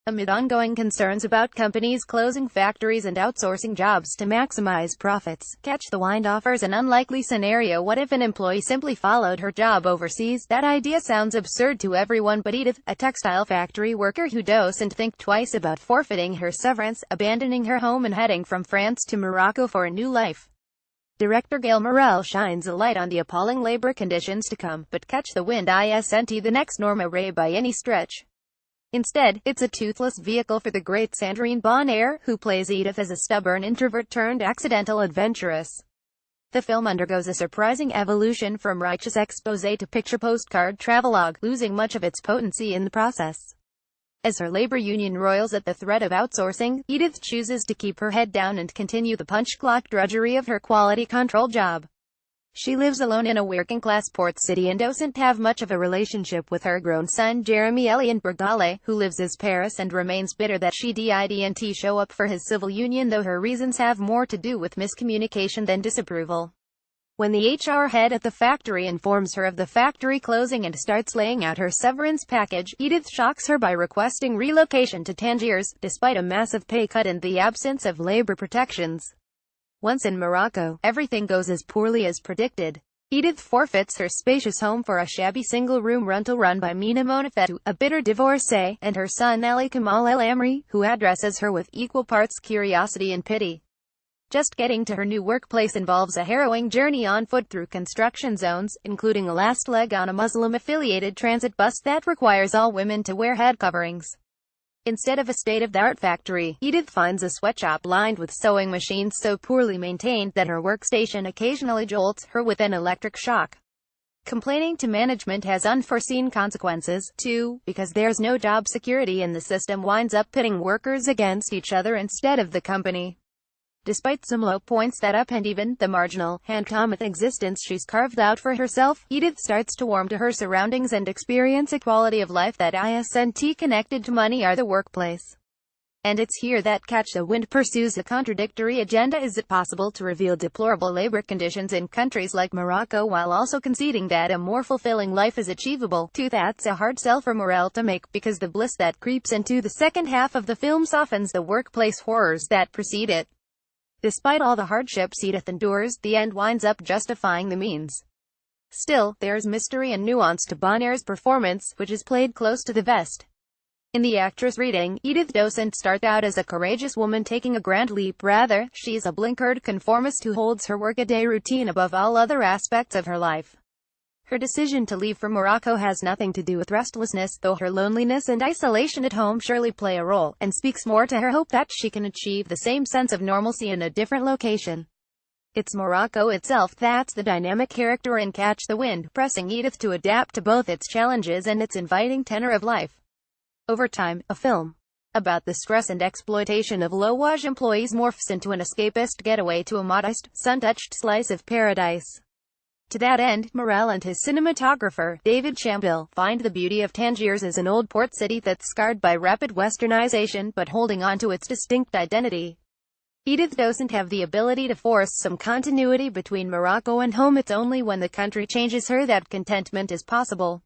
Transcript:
Amid ongoing concerns about companies closing factories and outsourcing jobs to maximize profits, Catch the Wind offers an unlikely scenario. What if an employee simply followed her job overseas? That idea sounds absurd to everyone but Edith, a textile factory worker who doesn't think twice about forfeiting her severance, abandoning her home and heading from France to Morocco for a new life. Director Gail Morrell shines a light on the appalling labor conditions to come, but Catch the Wind isn't the next Norma Ray by any stretch. Instead, it's a toothless vehicle for the great Sandrine Bonnaire, who plays Edith as a stubborn introvert turned accidental adventuress. The film undergoes a surprising evolution from righteous exposé to picture postcard travelogue, losing much of its potency in the process. As her labor union roils at the threat of outsourcing, Edith chooses to keep her head down and continue the punch-clock drudgery of her quality control job. She lives alone in a working-class port city and doesn't have much of a relationship with her grown son Jeremy Elian Bergale, who lives as Paris and remains bitter that she didn't show up for his civil union, though her reasons have more to do with miscommunication than disapproval. When the HR head at the factory informs her of the factory closing and starts laying out her severance package, Edith shocks her by requesting relocation to Tangiers, despite a massive pay cut and the absence of labor protections. Once in Morocco, everything goes as poorly as predicted. Edith forfeits her spacious home for a shabby single-room rental run by Mina Monafetou, a bitter divorcee, and her son Ali Kamal El Amri, who addresses her with equal parts curiosity and pity. Just getting to her new workplace involves a harrowing journey on foot through construction zones, including a last leg on a Muslim-affiliated transit bus that requires all women to wear head coverings. Instead of a state-of-the-art factory, Edith finds a sweatshop lined with sewing machines so poorly maintained that her workstation occasionally jolts her with an electric shock. Complaining to management has unforeseen consequences, too, because there's no job security and the system winds up pitting workers against each other instead of the company. Despite some low points that upend even the marginal, hand-common existence she's carved out for herself, Edith starts to warm to her surroundings and experience a quality of life that isn't connected to money or the workplace. And it's here that Catch the Wind pursues a contradictory agenda. Is it possible to reveal deplorable labor conditions in countries like Morocco while also conceding that a more fulfilling life is achievable? That's a hard sell for Morrell to make, because the bliss that creeps into the second half of the film softens the workplace horrors that precede it. Despite all the hardships Edith endures, the end winds up justifying the means. Still, there's mystery and nuance to Bonnaire's performance, which is played close to the vest. In the actress reading, Edith doesn't start out as a courageous woman taking a grand leap. Rather, she's a blinkered conformist who holds her workaday routine above all other aspects of her life. Her decision to leave for Morocco has nothing to do with restlessness, though her loneliness and isolation at home surely play a role, and speaks more to her hope that she can achieve the same sense of normalcy in a different location. It's Morocco itself that's the dynamic character in Catch the Wind, pressing Edith to adapt to both its challenges and its inviting tenor of life. Over time, a film about the stress and exploitation of low-wage employees morphs into an escapist getaway to a modest, sun-touched slice of paradise. To that end, Morrell and his cinematographer, David Chambil, find the beauty of Tangiers as an old port city that's scarred by rapid westernization but holding on to its distinct identity. Edith doesn't have the ability to force some continuity between Morocco and home. It's only when the country changes her that contentment is possible.